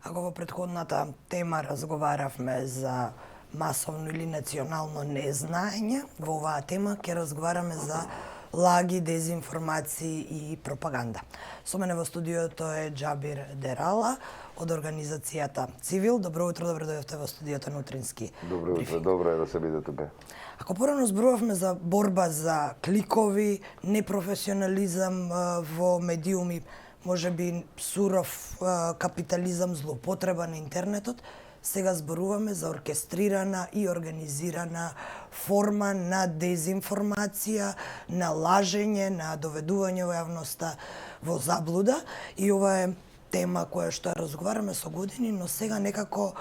Ако во претходната тема разговаравме за масовно или национално незнаење, во оваа тема ќе разговараме за лаги, дезинформации и пропаганда. Со мене во студиото е Џабир Дерала од организацијата Цивил. Добро утро, добро дојдовте во студиото на Утрински. Добро утро, добро е да се биде тука. Ако порано зборувавме за борба за кликови, непрофесионализам во медиуми, може би суров капитализам, злоупотреба на интернетот, сега зборуваме за оркестрирана и организирана форма на дезинформација, на лажење, на доведување во јавноста во заблуда. И ова е тема која што ја разговараме со години, но сега некако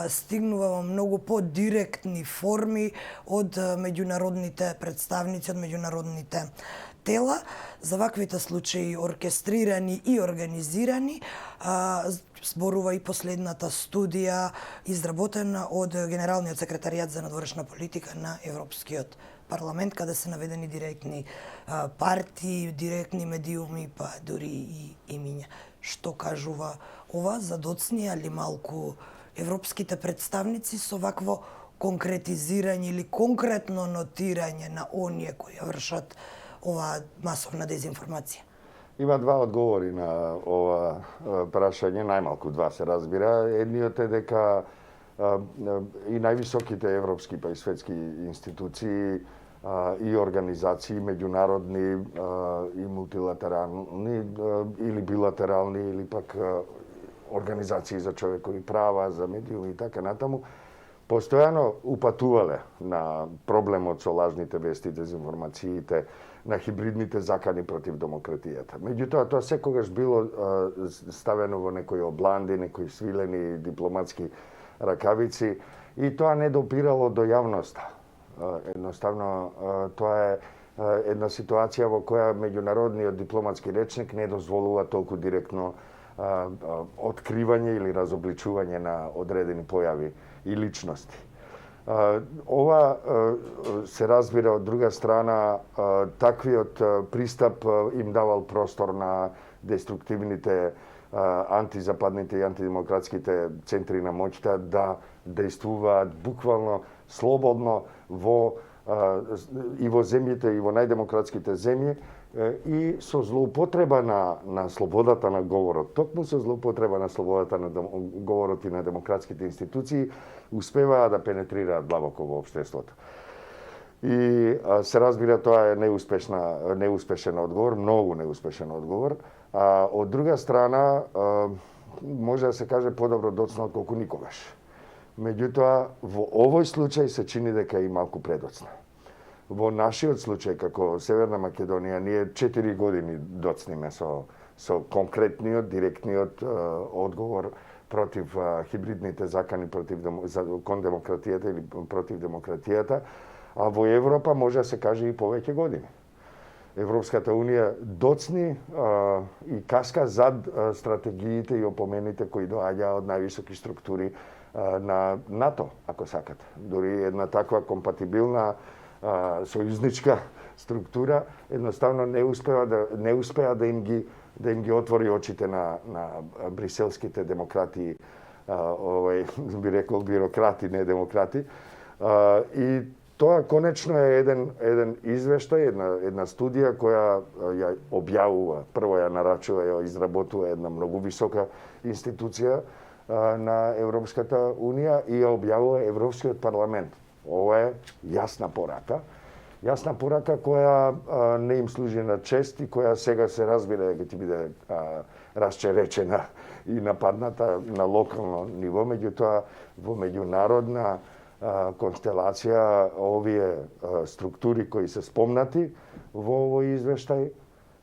стигнува во многу подиректни форми од меѓународните представници, од меѓународните тела. За ваквите случаи оркестрирани и организирани зборува и последната студија изработена од Генералниот секретаријат за надворешна политика на Европскиот парламент, каде се наведени директни партии, директни медиуми, па дури и имиња. Што кажува ова за доцнија или малку европските представници со вакво конкретизирање или конкретно нотирање на оние кои вршат оваа масовна дезинформација? Има два одговори на ова прашање, најмалку два се разбира. Едниот е дека и највисоките европски па и светски институции и организации, меѓународни и мултилатерални или билатерални или пак организации за човекови права, за медиуми и така натаму, постојано упатувале на проблемот со лажните вести, дезинформациите, на хибридните закани против демократијата. Меѓутоа, тоа секогаш било ставено во некои обланди, некои свилени дипломатски ракавици и тоа не допирало до јавноста. Едноставно, тоа е една ситуација во која меѓународниот дипломатски речник не дозволува толку директно откривање или разобличување на одредени појави и личности. Ова се разбира од друга страна, таквиот пристап им давал простор на деструктивните антизападните и антидемократските центри на моќта да дејствуваат буквално слободно и во земјите и во најдемократските земји и со злоупотреба на слободата на говорот. Токму со злоупотреба на слободата на говорот и на демократските институции успеваа да пенетрираат длабоко во општеството. И се разбира, тоа е неуспешен одговор, многу неуспешен одговор. А од друга страна, може да се каже подобро доцна отколку никогаш. Меѓутоа, во овој случај се чини дека е и малку предоцна. Во нашиот случај, како Северна Македонија, ние 4 години доцниме со конкретниот, директниот одговор против хибридните закани кон демократијата или против демократијата, а во Европа може да се каже и повеќе години. Европската Унија доцни и каска зад стратегиите и опомените кои доаѓаа од највисоки структури на НАТО, ако сакате. Дори една таква компатибилна сојузничка структура едноставно не успеа да им ги отвори очите на бриселските демократи, би рекол бюрократи, не демократи. И тоа конечно е еден извештај, една студија која ја објавува, прво ја нарачува, ја изработува една многу висока институција на Европската Унија и ја објавува Европскиот парламент. Ова е јасна порака која не им служи на чест и која сега се разбира дека ќе биде расчеречена и нападната на локално ниво, меѓутоа во меѓународна констелација овие структури кои се спомнати во овој извештај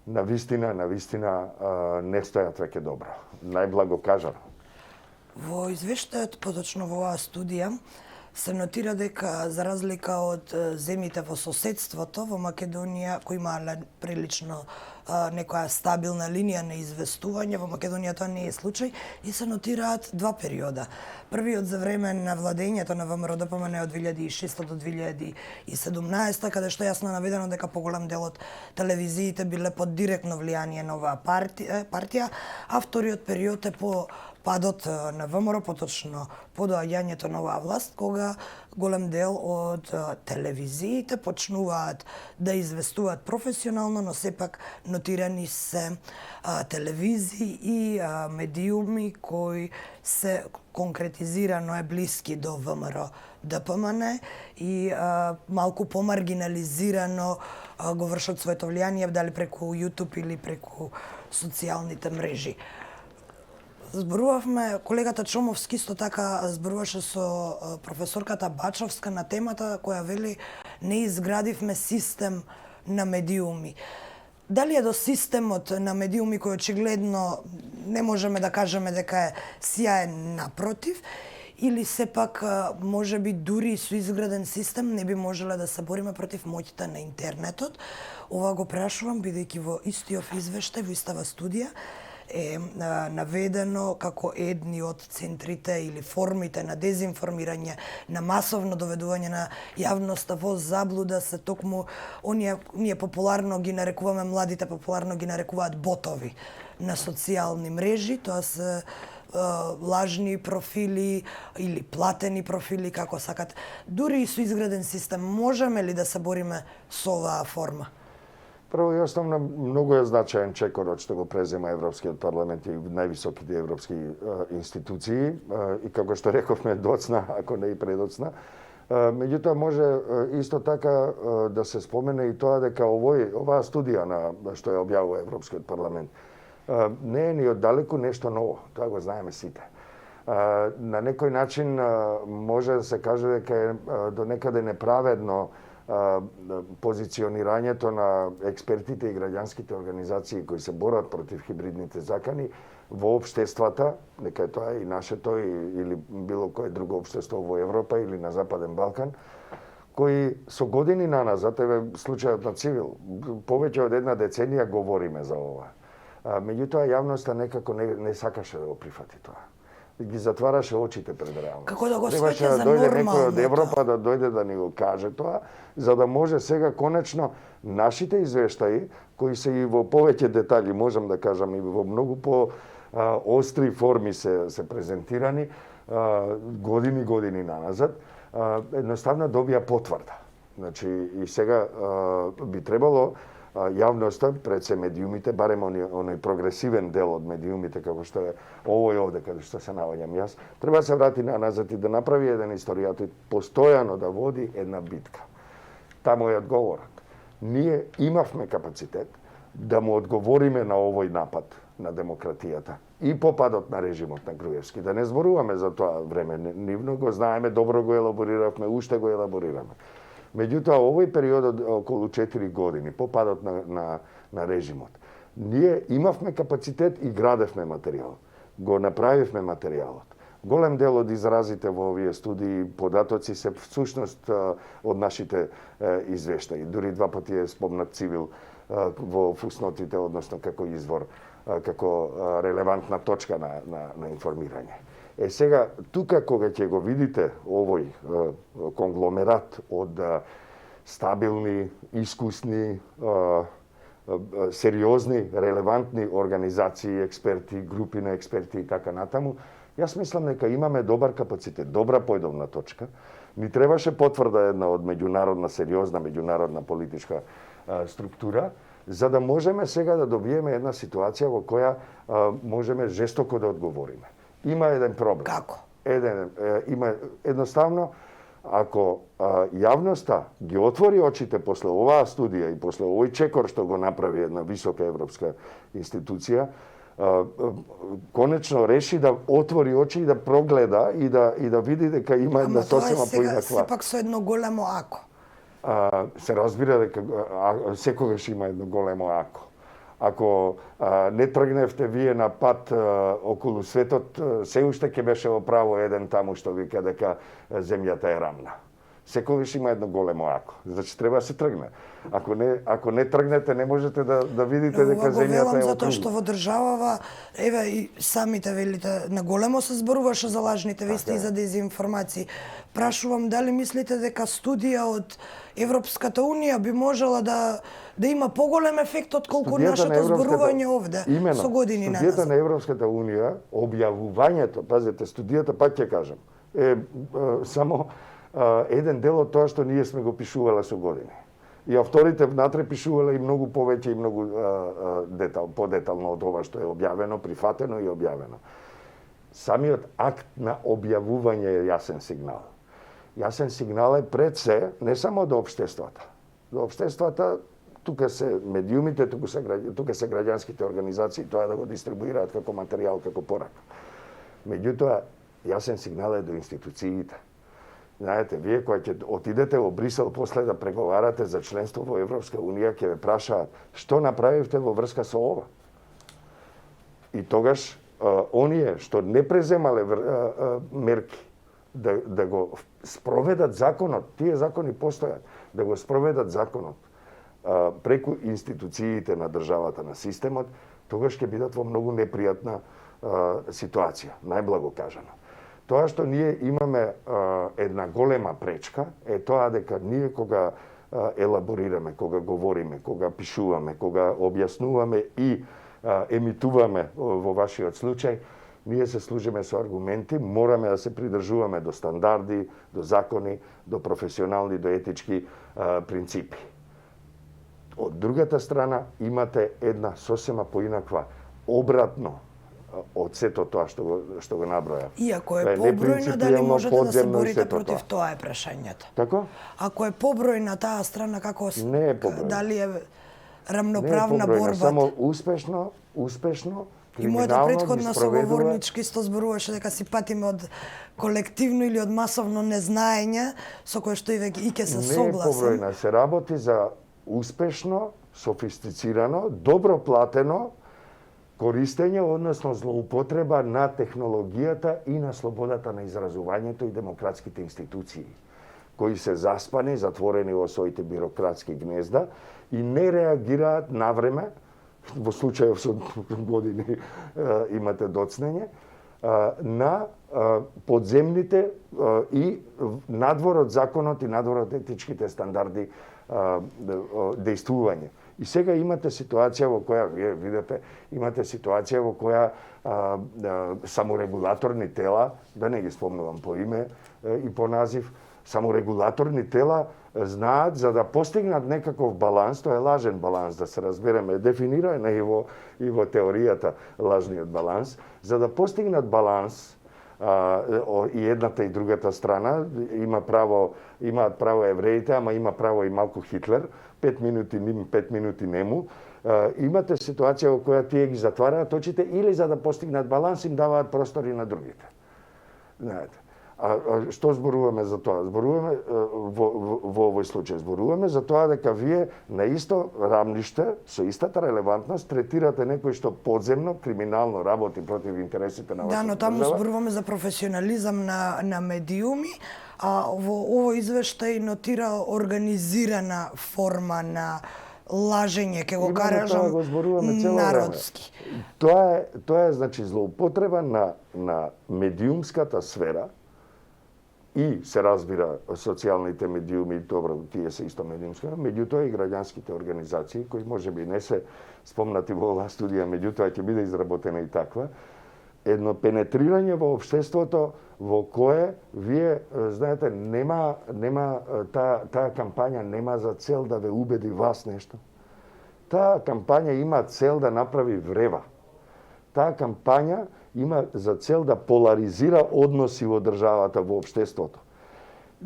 навистина не стојат веќе добро. Најблаго кажано. Во извештајот, поточно во оваа студија, се нотира дека за разлика од земјите во соседството, во Македонија кои имале прилично некоја стабилна линија на известување, во Македонија тоа не е случај и се нотираат два периода. Првиот за време на владењето на ВМРО-ДПМН од 2006 до 2017, каде што јасно наведено дека поголем дел од телевизиите биле под директно влијание на оваа партија, а вториот период е падот на ВМРО, поточно по доаѓањето на оваа власт, кога голем дел од телевизиите почнуваат да известуваат професионално, но сепак нотирани се телевизии и медиуми кои се конкретизирано е блиски до ВМРО ДПМН и малку помаргинализирано го вршат своето влијание, дали преку YouTube или преку социјалните мрежи. Зборувавме, колегата Чомовски исто така зборуваше со професорката Бачовска на темата која вели не изградивме систем на медиуми. Дали е до системот на медиуми кој очигледно не можеме да кажеме дека е сјаен, напротив, или сепак можеби дури со изграден систем не би можеле да се бориме против моќта на интернетот? Ова го прашувам бидејќи во истиот извештај, во истава студија е наведено како едни од центрите или формите на дезинформирање, на масовно доведување на јавноста во заблуда се токму ние популарно ги нарекуваме, младите популарно ги нарекуваат ботови на социјални мрежи, тоа се лажни профили или платени профили, како сакат. Дури и со изграден систем, можеме ли да се бориме со оваа форма? Прво и основно, многу е значаен чекорот што го презема Европскиот парламент и највисоките европски институции и како што рековме доцна, ако не и предоцна. Меѓутоа може исто така да се спомене и тоа дека оваа студија на што ја објавува Европскиот парламент не е ни оддалеку нешто ново, тоа го знаеме сите. На некој начин може да се каже дека е до некаде неправедно позиционирањето на експертите и граѓанските организации кои се борат против хибридните закани во општествата, нека е тоа и нашето или било кое друго општество во Европа или на Западен Балкан, кои со години наназад, еве случајот на Цивил, повеќе од една деценија говориме за ова. Меѓутоа јавноста некако не сакаше да го прифати тоа. Ги затвараше очите пред реалност. Како да го Требаше свеќа да за дојде некој нормално од Европа да дојде да ни го каже тоа, за да може сега конечно нашите извештаи, кои се и во повеќе детали, можам да кажам, и во многу по остри форми се презентирани години наназад, едноставно добија потврда. Значи и сега би требало јавноста, пред се медиумите, барем оној прогресивен дел од медиумите, како што е овој овде, каде што се наоѓам јас, треба да се врати назад и да направи еден историјатор, постојано да води една битка. Таму е одговорот. Ние имавме капацитет да му одговориме на овој напад на демократијата и по падот на режимот на Груевски. Да не зборуваме за тоа време, нивно го знаеме, добро го елабориравме, уште го елаборираме. Меѓутоа, овој период од околу 4 години, по падот на режимот, ние имавме капацитет и градевме материјал. Го направивме материјалот. Голем дел од изразите во овие студии, податоци се всушност од нашите извештаи. Дури два пати е спомнат Цивил во фуснотите, односно како извор, како релевантна точка на информирање. Сега, тука кога ќе го видите овој конгломерат од стабилни, искусни, сериозни, релевантни организации, експерти, групи на експерти и така натаму, јас мислам дека имаме добар капацитет, добра појдовна точка. Ни требаше потврда една од сериозна меѓународна политичка структура, за да можеме сега да добиеме една ситуација во која можеме жестоко да одговориме. Има еден проблем. Како? Има едноставно, ако јавноста ги отвори очите после оваа студија и после овој чекор што го направи една висока европска институција, конечно реши да отвори очи и да прогледа и да види дека има една сосема поинаква. Сепак со едно големо ако. Се разбира дека секогаш има едно големо ако. Ако не тргневте вие на пат околу светот, се уште ќе беше во право еден таму што вика дека земјата е рамна. Секогаш има едно големо ако. Значи треба да се тргне. Ако не тргнете, не можете да видите дека Го земјата велам е затоа округла. што во државава, еве и самите велите, на големо се зборуваше за лажните вести и за дезинформации. Прашувам дали мислите дека студија од Европската унија би можела да има поголем ефект од колку нашето зборување овде со години назад. Студијата на Европската унија, објавувањето, пазете, студијата, пак ќе кажам, е само еден дел од тоа што ние сме го пишувале со години. И авторите внатре пишувале и многу повеќе и многу подетално од ова што е објавено, прифатено и објавено. Самиот акт на објавување е јасен сигнал. Јасен сигнал е пред се, не само до општествата. До општествата, тука се медиумите, тука се граѓанските организации, тоа да го дистрибуираат како материјал, како порака. Меѓутоа, јасен сигнал е до институциите. Знаете, вие кога ќе отидете во Брисел после да преговарате за членство во Европска унија, ќе ве прашаат што направивте во врска со ова. И тогаш оние што не преземале мерки да го спроведат законот, тие закони постојат, да го спроведат законот преку институциите на државата, на системот, тогаш ќе бидат во многу непријатна ситуација, најблаго кажано. Тоа што ние имаме една голема пречка е тоа дека ние кога елаборираме, кога говориме, кога пишуваме, кога објаснуваме и емитуваме во вашиот случај, ние се служиме со аргументи, мораме да се придржуваме до стандарди, до закони, до професионални, до етички принципи. Од другата страна имате една сосема поинаква, обратно од сето тоа што го наброја. Иако е побројна, дали можете да се борите против тоа е прашањето? Како? Ако е побројна таа страна, како не е побројна. Дали е рамноправна борба? Само успешно, и мојата претходна соговорничка исто зборуваше дека си патиме од колективно или од масовно незнаење, со кое што и ќе се согласам. Не е побројна, се работи за успешно, софистицирано, добро платено користење, односно злоупотреба на технологијата и на слободата на изразувањето и демократските институции, кои се заспани, затворени во своите бирократски гнезда и не реагираат навреме, во случајов со години имате доцнење, на подземните и надвор од законот и надвор од етичките стандарди дејствување. И сега имате ситуација во која, вие видите, имате ситуација во која саморегулаторни тела, да не ги спомнувам по име и по назив, саморегулаторни тела знаат за да постигнат некаков баланс, тоа е лажен баланс, да се разбереме, дефинирано и во теоријата лажниот баланс, за да постигнат баланс и едната и другата страна, имаат право евреите, ама има право и малку Хитлер, 5 минути ним, 5 минути нему. Имате ситуација во која тие ги затвараат очите или за да постигнат баланс им даваат простори на другите. Знаете. Што зборуваме за тоа? Зборуваме во овој случај, зборуваме за тоа дека вие на исто рамниште, со истата релевантност, третирате некој што подземно, криминално работи против интересите на вашата држава. Да, но таму зборуваме за професионализам на медиуми, а во овој извештај нотира организирана форма на лажење, ќе го кажам народски. Тоа е значи злоупотреба на медиумската сфера и се разбира социјалните медиуми, добро, тие се исто медиумски, меѓутоа и граѓанските организации, кои можеби не се спомнати во оваа студија, меѓутоа ќе биде изработена и таква, едно пенетрирање во општеството во кое вие, знаете, таа кампања нема за цел да ве убеди вас нешто. Таа кампања има цел да направи врева. Таа кампања има за цел да поларизира односи во државата, во општеството.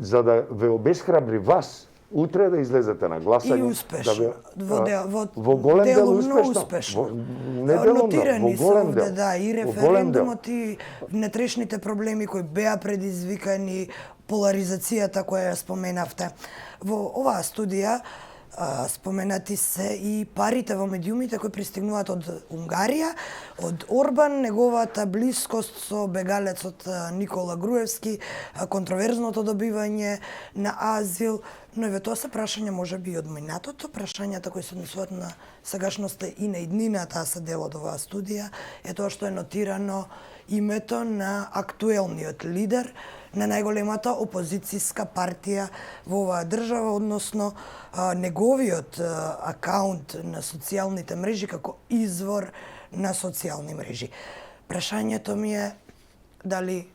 За да ве обесхрабри вас, утре да излезете на гласање. И успешно. Во голем дел успешно. Не делумно, во голем дел. Да, и референдумот и внетрешните проблеми кои беа предизвикани, поларизацијата која ја споменавте. Во оваа студија Споменати се и парите во медиумите кои пристигнуваат од Унгарија, од Орбан, неговата блискост со бегалецот Никола Груевски, контроверзното добивање на азил, но еве тоа се прашања можеби и од минатото, прашањата кои се однесуваат на сегашноста и на иднината, а се дел од оваа студија, е тоа што е нотирано името на актуелниот лидер на најголемата опозицијска партија во оваа држава, односно неговиот акаунт на социјалните мрежи како извор на социјални мрежи. Прашањето ми е дали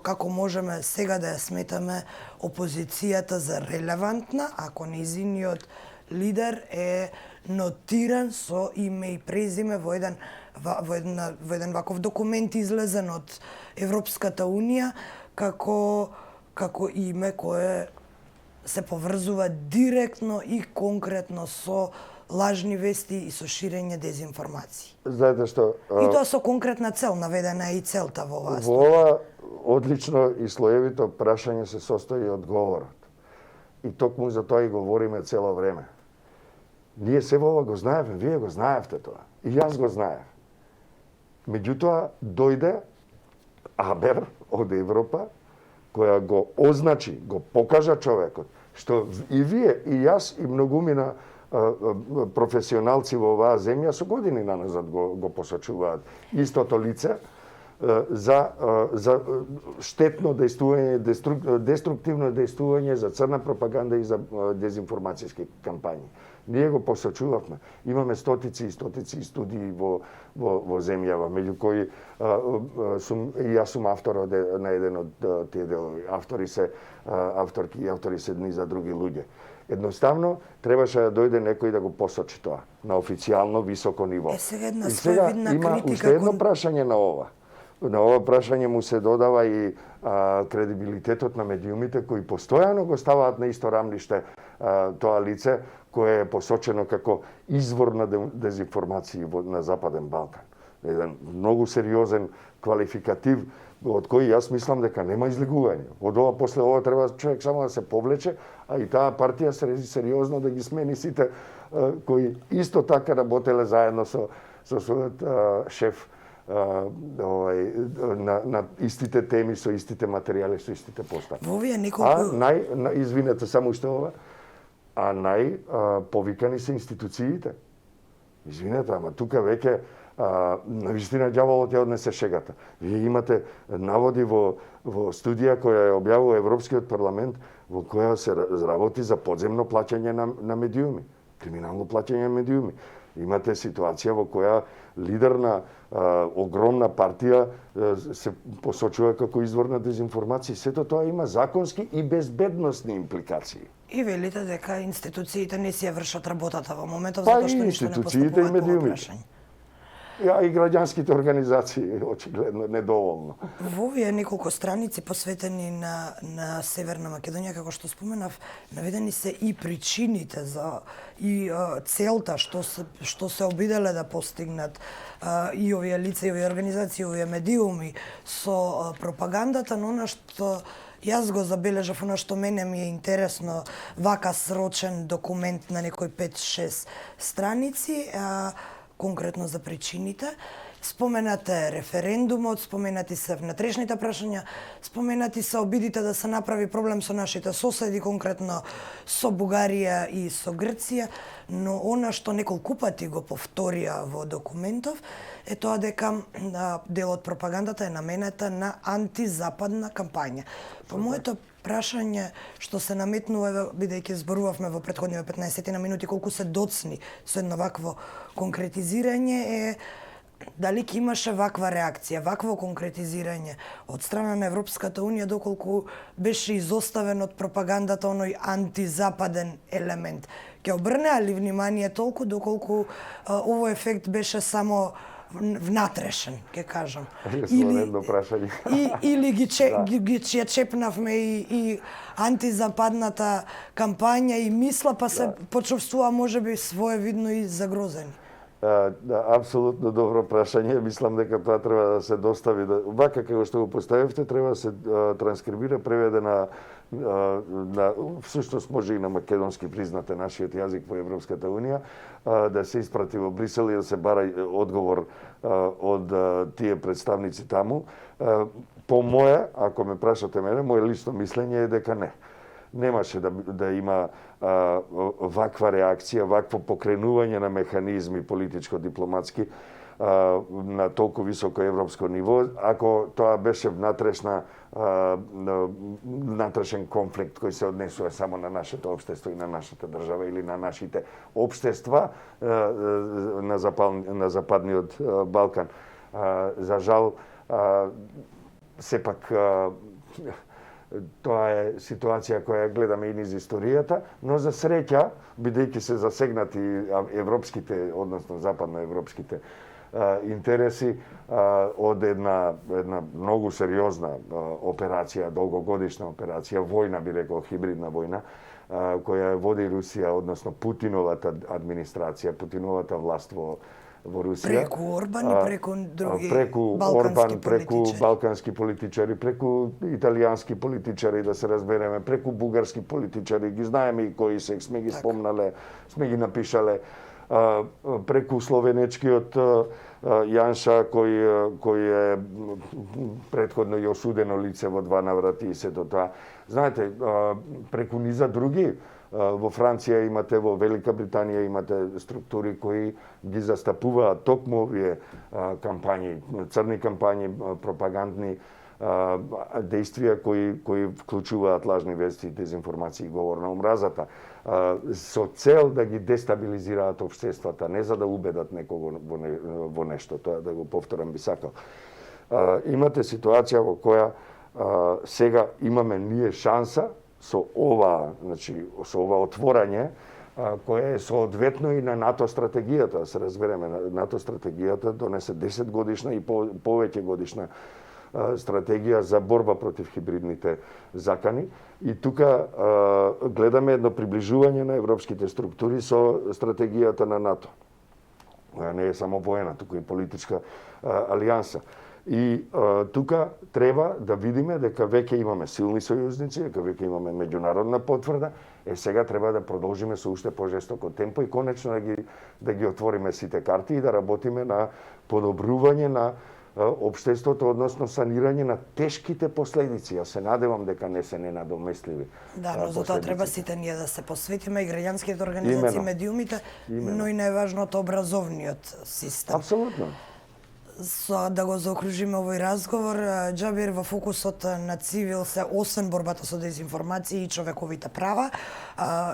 како можеме сега да ја сметаме опозицијата за релевантна, ако нејзиниот лидер е нотиран со име и презиме во еден ваков документ излезен од Европската Унија како име кое се поврзува директно и конкретно со лажни вести и со ширење дезинформации. Знаете што... И тоа со конкретна цел, наведена е и целта во оваа Во ова одлично и слоевито прашање се состои од говорот. И токму за тоа и говориме цело време. Ние се во ова го знаевме, вие го знаевте тоа. И јас го знаев. Меѓутоа, дојде Абер од Европа, која го означи, го покажа човекот, што и вие, и јас, и многумина професионалци во оваа земја со години наназад го посочуваат истото лице за штетно дејствување, деструктивно дејствување, за црна пропаганда и за дезинформацијски кампањи. Ние го посочувавме. Имаме стотици и стотици студии во земјава, меѓу кои и јас сум автор на еден од тие делови. Авторки и автори се едни за други луѓе. Едноставно, требаше да дојде некој да го посочи тоа на официјално високо ниво. Сега една и сега има уште едно прашање на ова. На ова прашање му се додава и кредибилитетот на медиумите кои постојано го ставаат на исто рамниште тоа лице кое е посочено како извор на дезинформации на Западен Балкан. Еден многу сериозен квалификатив од кој јас мислам дека нема излегување. Од ова после ова треба човек само да се повлече, а и таа партија сериозно да ги смени сите кои исто така работеле заедно со својот шеф на истите теми, со истите материјали, со истите постави. Во овие неколку... Извинете, само уште ова, а повикани се институциите. Извинете, ама тука веќе навистина ѓаволот ја однесе шегата. Вие имате наводи во студија која ја објавува Европскиот парламент во која се работи за подземно плаќање на медиуми, криминално плаќање на медиуми. Имате ситуација во која лидер на огромна партија се посочува како извор на дезинформација. Сето тоа има законски и безбедносни импликации. И велите дека институциите не си ја вршат работата во моментов, затоа што ништо не институциите и медиумите. прашање. И граѓанските организации, очигледно, недоволно. Во овие неколку страници посветени на Северна Македонија, како што споменав, наведени се и причините за и целта што се обиделе да постигнат и овие лица, и овие организации, и овие медиуми со пропагандата, но она што јас го забележав, она што мене ми е интересно, вака срочен документ на некои 5-6 страници, конкретно за причините. Споменате референдумот, споменати се внатрешните прашања, споменати се обидите да се направи проблем со нашите соседи, конкретно со Бугарија и со Грција, но она што неколку пати го повторија во документов е тоа дека дел од пропагандата е наменета на антизападна кампања. По моето прашање што се наметнува, бидејќи зборувавме во претходните 15 минути колку се доцни со едно вакво конкретизирање, е дали ќе имаше ваква реакција, вакво конкретизирање од страна на Европската Унија, доколку беше изоставен од пропагандата оној антизападен елемент. Ќе обрнеа ли внимание толку доколку овој ефект беше само внатрешен, ќе кажам. Или ги чепнавме и антизападната кампања и мисла, па се почувствува можеби своевидно и загрозени. Апсолутно добро прашање. Мислам дека тоа треба да се достави. Вака како што го поставивте, треба да се транскрибира, преведе всушност може и на македонски признате нашиот јазик во Европската Унија, да се испрати во Брисел и да се бара одговор од тие представници таму. По моje, ако ме прашате мене, моje лично мислење е дека не. Немаше да има ваква реакција, вакво покренување на механизми политичко-дипломатски на толку високо европско ниво, ако тоа беше внатрешен конфликт кој се однесува само на нашето општество и на нашата држава или на нашите општества на западниот Балкан. За жал, сепак тоа е ситуација која гледаме и низ историјата, но за среќа, бидејќи се засегнати европските, односно западноевропските интереси од една многу сериозна операција, долгогодишна операција, војна би рекол, хибридна војна, која води Русија, односно Путиновата администрација, Путиновата власт во Русија. Преку Орбан и преку други преку балкански политичари, преку италијански политичари, да се разбереме, преку бугарски политичари, ги знаеме и кои се, сме ги спомнале, сме ги напишале, преку словенечкиот Јанша, кој е претходно и осудено лице во 2 наврати и сето тоа. Знаете, преку низа други, во Франција имате, во Велика Британија имате структури кои ги застапуваат токму овие кампањи, црни кампањи, пропагандни действија кои вклучуваат лажни вести, дезинформации и говор на омразата, со цел да ги дестабилизираат општествата, не за да убедат некого во нешто, тоа да го повторам би сакал. Имате ситуација во која сега имаме ние шанса со ова отворање, кое е соодветно и на НАТО стратегијата, да се разбереме. НАТО стратегијата донесе 10 годишна и повеќе годишна стратегија за борба против хибридните закани. И тука гледаме едно приближување на европските структури со стратегијата на НАТО. Не е само воена, туку и политичка алијанса. И тука треба да видиме дека веќе имаме силни сојузници, дека веќе имаме меѓународна потврда, сега треба да продолжиме со уште пожестоко темпо и конечно да ги отвориме сите карти и да работиме на подобрување на општеството, односно санирање на тешките последици. Јас се надевам дека не се ненадоместливи. Да, но за тоа треба сите ние да се посветиме, и граѓанските организации, медиумите, но и најважното образовниот систем. Апсолутно. Да го заокружиме овој разговор, Џабир, во фокусот на Цивил се освен борбата со дезинформации и човековите права,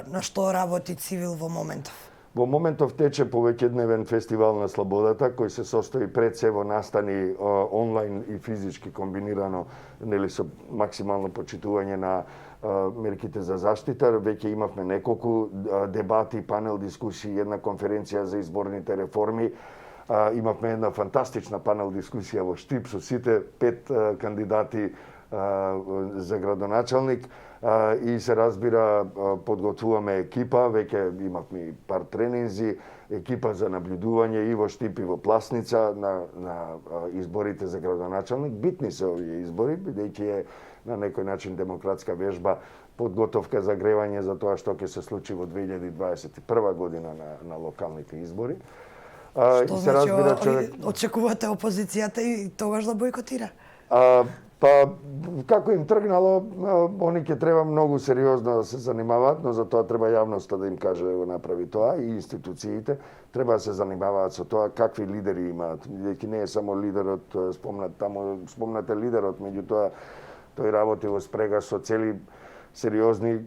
на што работи Цивил во моментов? Во моментов тече повеќедневен фестивал на слободата, кој се состои пред се во настани онлайн и физички комбинирано, нели со максимално почитување на мерките за заштита. Веќе имавме неколку дебати, панел дискусии, една конференција за изборните реформи. Имавме една фантастична панел дискусија во Штип со сите 5 кандидати за градоначалник и се разбира подготвуваме екипа, веќе имавме и пар тренинзи, екипа за наблюдување и во Штип и во Пласница на изборите за градоначалник. Битни се овие избори, бидејќи е на некој начин демократска вежба, подготовка за гревање за тоа што ќе се случи во 2021 година на локалните избори. Што значи, очекувате опозицијата и тогаш да бойкотира? Па, како им тргнало, они ќе треба многу сериозно да се занимаваат, но за тоа треба јавноста да им каже да го направи тоа и институциите треба да се занимаваат со тоа какви лидери имаат. Бидејќи не е само лидерот, спомнате лидерот, меѓутоа тој работи во спрега со цели сериозни,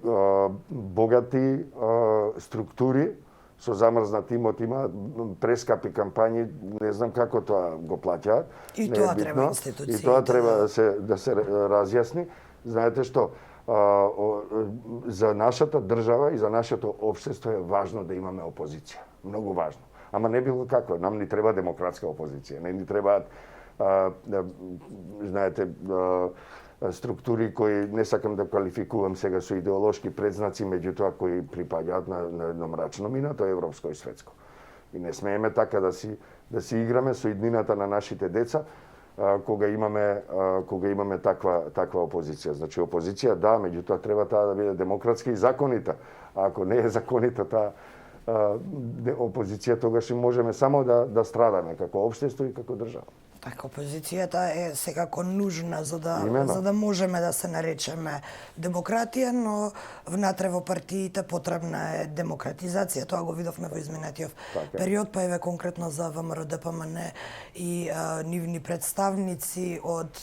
богати структури, со замрзнат имот, имаат прескапи кампањи, не знам како тоа го плаќаат. И тоа треба институциите. И тоа треба да се разјасни. Знаете што, за нашата држава и за нашето општество е важно да имаме опозиција. Многу важно. Ама не било како, нам ни треба демократска опозиција, не ни требаат, знаете, структури кои не сакам да квалификувам сега со идеолошки предзнаци, меѓутоа кои припаѓаат на едно мрачно минато европско и светско. И не смееме така да си играме со иднината на нашите деца кога имаме таква опозиција. Значи опозиција да, меѓутоа треба таа да биде демократска и законита. А ако не е законита таа опозиција, тогаш и можеме само да страдаме како општество и како држава. Така, опозицијата е секако нужна за Имено. да можеме да се наречеме демократија, но внатре во партиите потребна е демократизација. Тоа го видовме во изминатиот период, па еве конкретно за ВМРО ДПМН и нивни представници од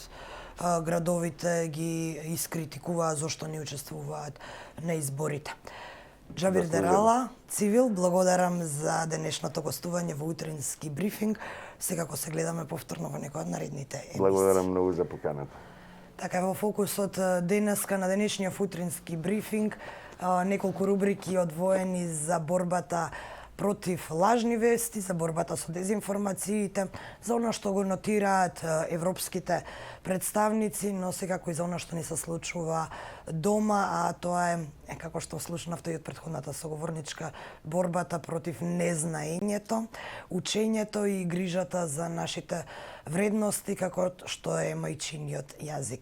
градовите ги искритикуваа зошто не учествуваат на изборите. Џабир Дерала, Цивил, благодарам за денешното гостување во утрински брифинг. Секако се гледаме повторно во некој од наредните емисии. Благодарам многу за поканата. Така, во фокусот денеска на денешниот утрински брифинг неколку рубрики одвоени за борбата против лажни вести, за борбата со дезинформациите, за она што го нотираат европските представници, но секако и за она што ни се случува дома, а тоа е како што слушнавте и од претходната соговорничка, борбата против незнаењето, учењето и грижата за нашите вредности, како што е мајчиниот јазик.